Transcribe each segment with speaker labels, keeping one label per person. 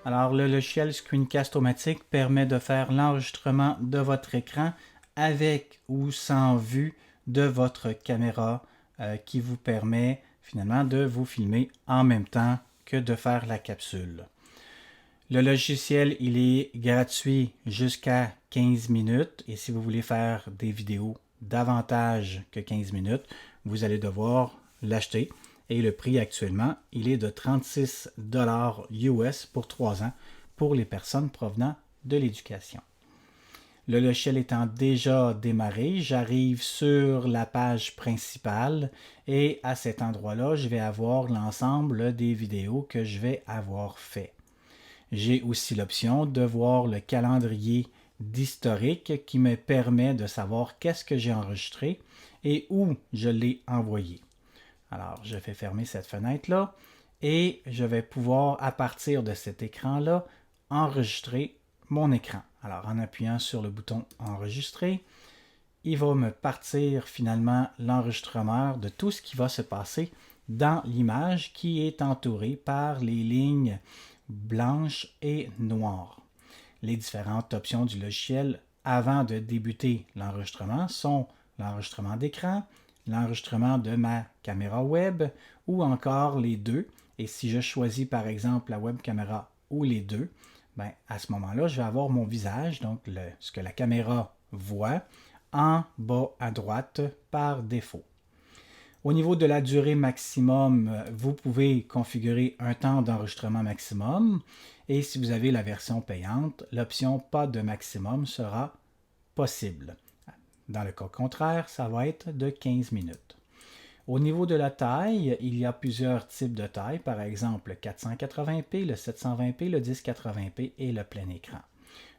Speaker 1: Alors, le logiciel Screencast-O-Matic permet de faire l'enregistrement de votre écran avec ou sans vue de votre caméra qui vous permet finalement de vous filmer en même temps que de faire la capsule. Le logiciel, il est gratuit jusqu'à 15 minutes et si vous voulez faire des vidéos davantage que 15 minutes, vous allez devoir l'acheter. Et le prix actuellement, il est de 36 US pour 3 ans pour les personnes provenant de l'éducation. Le logiciel étant déjà démarré, j'arrive sur la page principale et à cet endroit-là, je vais avoir l'ensemble des vidéos que je vais avoir fait. J'ai aussi l'option de voir le calendrier d'historique qui me permet de savoir qu'est-ce que j'ai enregistré et où je l'ai envoyé. Alors, je vais fermer cette fenêtre-là et je vais pouvoir, à partir de cet écran-là, enregistrer mon écran. Alors, en appuyant sur le bouton Enregistrer, il va me partir finalement l'enregistrement de tout ce qui va se passer dans l'image qui est entourée par les lignes blanches et noires. Les différentes options du logiciel avant de débuter l'enregistrement sont l'enregistrement d'écran, l'enregistrement de ma caméra web ou encore les deux. Et si je choisis par exemple la web caméra ou les deux, ben, à ce moment-là, je vais avoir mon visage, donc ce que la caméra voit, en bas à droite par défaut. Au niveau de la durée maximum, vous pouvez configurer un temps d'enregistrement maximum et si vous avez la version payante, l'option pas de maximum sera possible. Dans le cas contraire, ça va être de 15 minutes. Au niveau de la taille, il y a plusieurs types de taille, par exemple le 480p, le 720p, le 1080p et le plein écran.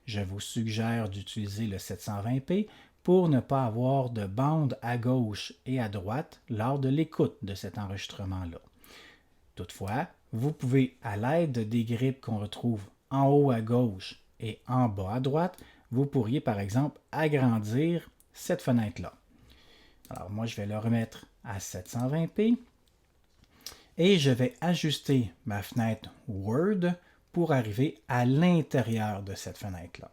Speaker 1: Je vous suggère d'utiliser le 720p pour ne pas avoir de bande à gauche et à droite lors de l'écoute de cet enregistrement-là. Toutefois, vous pouvez, à l'aide des grippes qu'on retrouve en haut à gauche et en bas à droite, vous pourriez par exemple agrandir cette fenêtre-là. Alors moi, je vais le remettre à 720p et je vais ajuster ma fenêtre Word pour arriver à l'intérieur de cette fenêtre-là.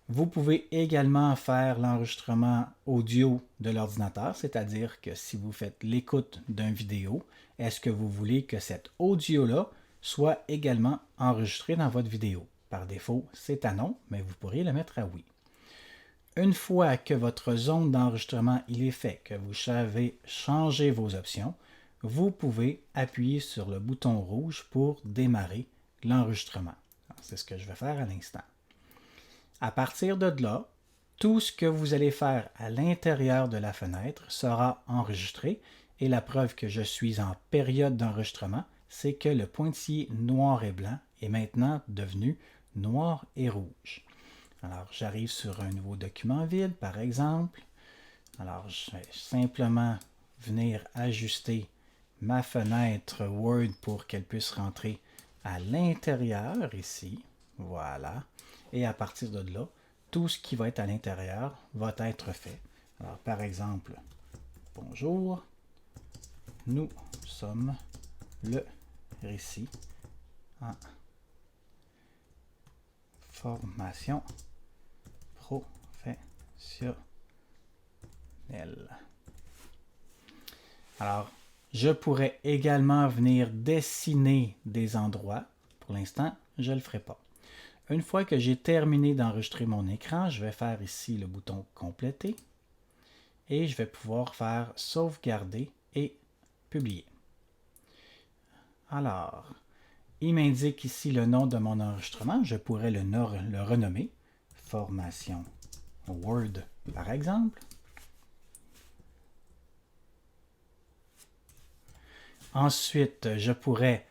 Speaker 1: Vous pouvez également faire l'enregistrement audio de l'ordinateur, c'est-à-dire que si vous faites l'écoute d'une vidéo, est-ce que vous voulez que cet audio-là soit également enregistré dans votre vidéo? Par défaut, c'est à non, mais vous pourriez le mettre à oui. Une fois que votre zone d'enregistrement il est fait, que vous savez changer vos options, vous pouvez appuyer sur le bouton rouge pour démarrer l'enregistrement. C'est ce que je vais faire à l'instant. À partir de là, tout ce que vous allez faire à l'intérieur de la fenêtre sera enregistré et la preuve que je suis en période d'enregistrement, c'est que le pointillé noir et blanc est maintenant devenu noir et rouge. Alors, j'arrive sur un nouveau document vide, par exemple. Alors, je vais simplement venir ajuster ma fenêtre Word pour qu'elle puisse rentrer à l'intérieur ici. Voilà. Et à partir de là, tout ce qui va être à l'intérieur va être fait. Alors, par exemple, bonjour, nous sommes le récit en formation professionnelle. Alors, je pourrais également venir dessiner des endroits. Pour l'instant, je ne le ferai pas. Une fois que j'ai terminé d'enregistrer mon écran, je vais faire ici le bouton compléter et je vais pouvoir faire sauvegarder et publier. Alors, il m'indique ici le nom de mon enregistrement. Je pourrais le renommer formation Word par exemple. Ensuite, je pourrais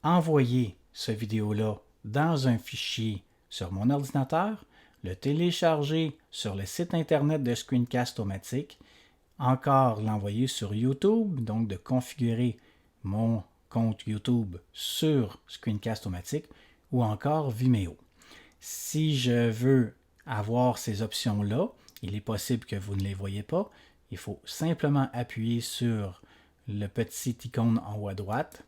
Speaker 1: envoyer ce vidéo-là dans un fichier sur mon ordinateur, le télécharger sur le site internet de Screencast-O-Matic, encore l'envoyer sur YouTube, donc de configurer mon compte YouTube sur Screencast-O-Matic ou encore Vimeo. Si je veux avoir ces options-là, il est possible que vous ne les voyez pas. Il faut simplement appuyer sur le petit icône en haut à droite,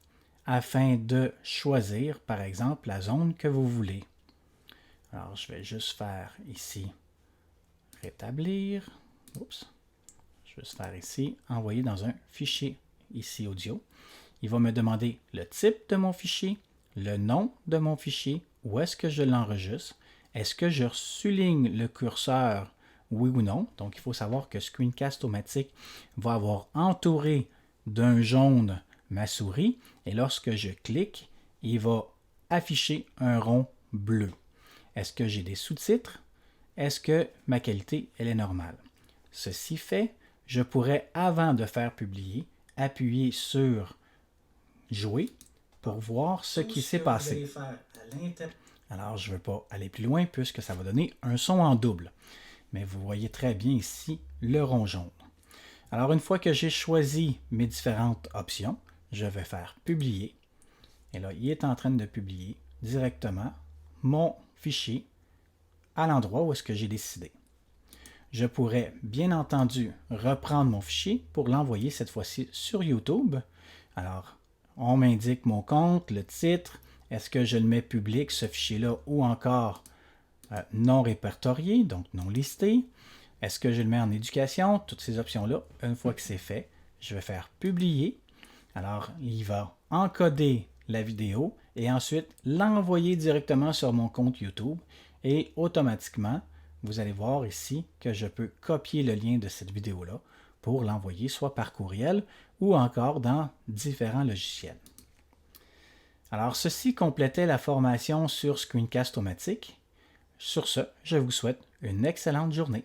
Speaker 1: afin de choisir, par exemple, la zone que vous voulez. Alors, je vais juste faire ici rétablir. Oups. Je vais juste faire ici envoyer dans un fichier ici audio. Il va me demander le type de mon fichier, le nom de mon fichier, où est-ce que je l'enregistre, est-ce que je souligne le curseur, oui ou non. Donc, il faut savoir que Screencast-O-Matic va avoir entouré d'un jaune ma souris et lorsque je clique, il va afficher un rond bleu. Est-ce que j'ai des sous-titres? Est-ce que ma qualité elle est normale? Ceci fait, je pourrais, avant de faire publier, appuyer sur jouer pour voir ce qui s'est passé. Alors, je ne veux pas aller plus loin puisque ça va donner un son en double. Mais vous voyez très bien ici le rond jaune. Alors, une fois que j'ai choisi mes différentes options, je vais faire publier. Et là, il est en train de publier directement mon fichier à l'endroit où est-ce que j'ai décidé. Je pourrais bien entendu reprendre mon fichier pour l'envoyer cette fois-ci sur YouTube. Alors, on m'indique mon compte, le titre, est-ce que je le mets public, ce fichier-là, ou encore non répertorié, donc non listé. Est-ce que je le mets en éducation? Toutes ces options-là, une fois que c'est fait, je vais faire publier. Alors, il va encoder la vidéo et ensuite l'envoyer directement sur mon compte YouTube et automatiquement, vous allez voir ici que je peux copier le lien de cette vidéo-là pour l'envoyer soit par courriel ou encore dans différents logiciels. Alors, ceci complétait la formation sur Screencast-O-Matic. Sur ce, je vous souhaite une excellente journée.